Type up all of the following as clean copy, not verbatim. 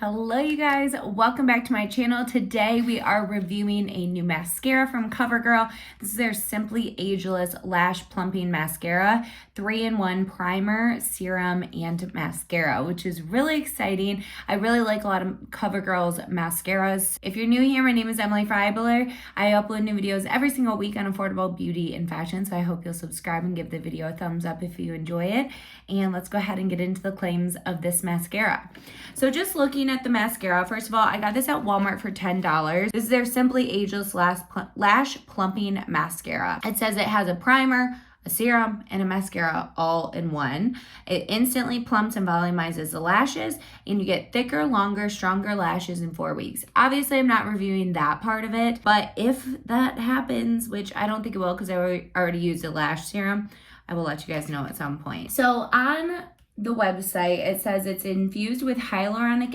Hello you guys, welcome back to my channel. Today we are reviewing a new mascara from Covergirl. This is their Simply Ageless Lash Plumping Mascara, 3-in-1 primer, serum, and mascara, which is really exciting. I really like a lot of Covergirl's mascaras. If you're new here, my name is Emily Freybler. I upload new videos every single week on affordable beauty and fashion, so I hope you'll subscribe and give the video a thumbs up if you enjoy it. And let's go ahead and get into the claims of this mascara. So just looking at the mascara, first of all, I got this at Walmart for $10. This is their Simply Ageless Lash Plumping Mascara. It says it has a primer, a serum, and a mascara all in one. It instantly plumps and volumizes the lashes, and you get thicker, longer, stronger lashes in 4 weeks. Obviously, I'm not reviewing that part of it, but if that happens, which I don't think it will because I already used a lash serum, I will let you guys know at some point. So on the website, it says it's infused with hyaluronic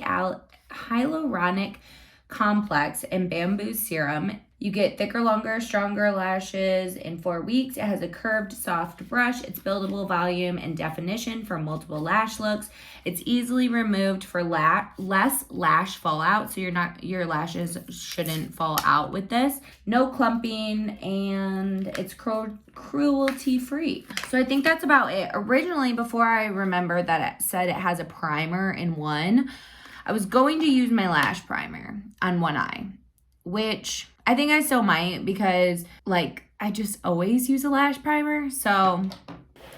complex and bamboo serum. You get thicker, longer, stronger lashes in 4 weeks. It has a curved, soft brush. It's buildable volume and definition for multiple lash looks. It's easily removed for less lash fallout, so your lashes shouldn't fall out with this. No clumping, and it's cruelty free. So I think that's about it. Originally, before I remembered that it said it has a primer in one, I was going to use my lash primer on one eye, which I think I still might because I just always use a lash primer. So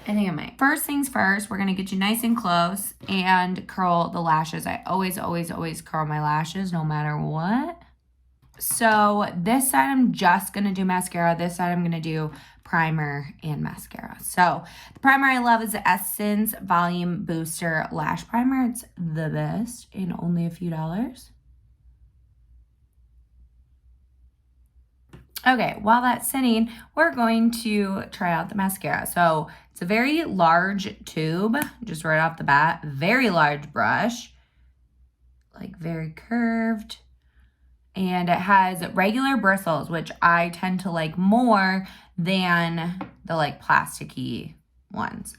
I think I might. First things first, we're going to get you nice and close and curl the lashes. I always curl my lashes no matter what. So this side I'm just going to do mascara. This side I'm going to do primer and mascara. So the primer I love is the Essence Volume Booster Lash Primer. It's the best and only a few dollars. Okay, while that's sitting, we're going to try out the mascara. So it's a very large tube, just right off the bat. Very large brush, like very curved. And it has regular bristles, which I tend to like more than the plasticky ones.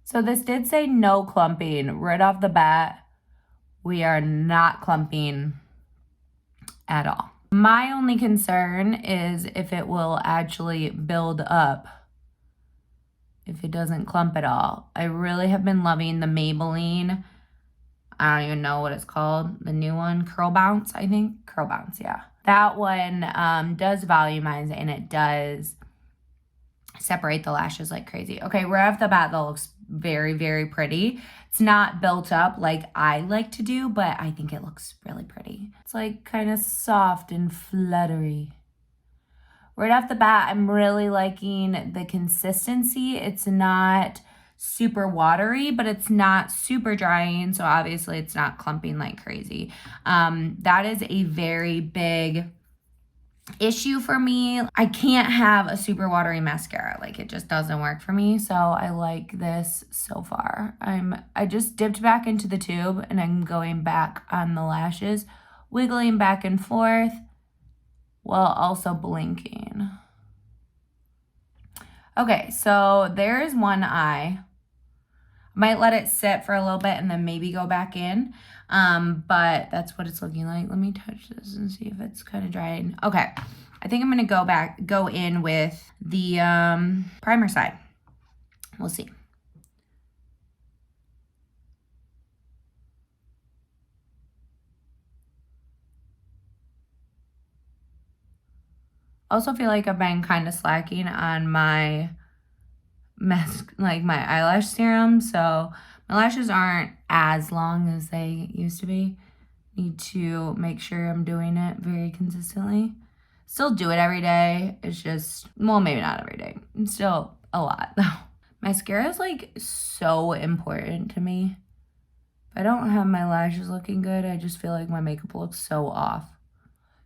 So this did say no clumping right off the bat. We are not clumping at all. My only concern is if it will actually build up, if it doesn't clump at all. I really have been loving the Maybelline, I don't even know what it's called, the new one, Curl Bounce, I think. Curl Bounce, yeah. That one does volumize and it does separate the lashes like crazy. Okay, right off the bat, that looks very, very pretty. It's not built up like I like to do, but I think it looks really pretty. It's like kind of soft and fluttery. Right off the bat, I'm really liking the consistency. It's not super watery, but it's not super drying, so obviously it's not clumping like crazy. That is a very big issue for me. I can't have a super watery mascara. It just doesn't work for me, so I like this so far. I just dipped back into the tube, and I'm going back on the lashes, wiggling back and forth, while also blinking. Okay, so there's one eye. Might let it sit for a little bit and then maybe go back in. But that's what it's looking like. Let me touch this and see if it's kind of drying. Okay, I think I'm gonna go in with the primer side. We'll see. Also feel like I've been kind of slacking on my my eyelash serum, so my lashes aren't as long as they used to be. Need to make sure I'm doing it very consistently. Still do it every day. It's just, well, maybe not every day. It's still a lot though. Mascara is so important to me. If I don't have my lashes looking good, I just feel like my makeup looks so off.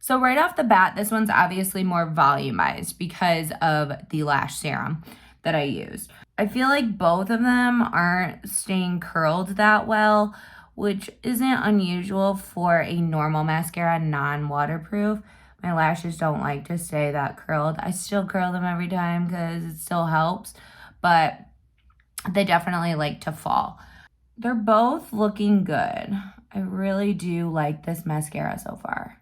So right off the bat, this one's obviously more volumized because of the lash serum that I used. I feel like both of them aren't staying curled that well, which isn't unusual for a normal mascara, non-waterproof. My lashes don't like to stay that curled. I still curl them every time because it still helps, but they definitely like to fall. They're both looking good. I really do like this mascara so far.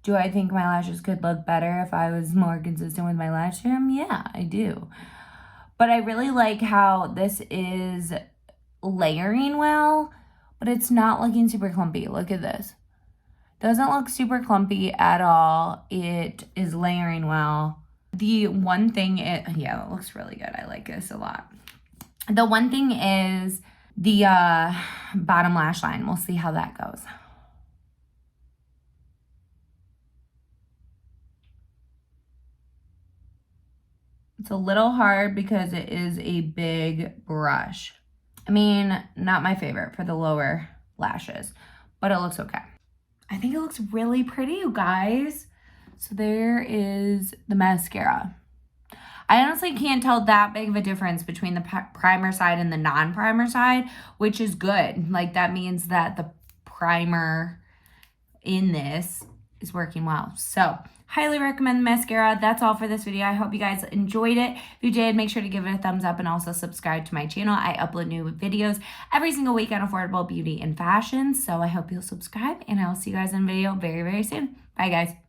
Do I think my lashes could look better if I was more consistent with my lash trim? Yeah, I do. But I really like how this is layering well, but it's not looking super clumpy. Look at this. Doesn't look super clumpy at all. It is layering well. The one thing, yeah, it looks really good. I like this a lot. The one thing is the bottom lash line. We'll see how that goes. It's a little hard because it is a big brush. I mean, not my favorite for the lower lashes, but it looks okay. I think it looks really pretty, you guys. So there is the mascara. I honestly can't tell that big of a difference between the primer side and the non-primer side, which is good. Like, that means that the primer in this is working well. So highly recommend the mascara. That's all for this video. I hope you guys enjoyed it. If you did, make sure to give it a thumbs up and also subscribe to my channel. I upload new videos every single week on affordable beauty and fashion. So I hope you'll subscribe, and I will see you guys in a video very, very soon. Bye, guys.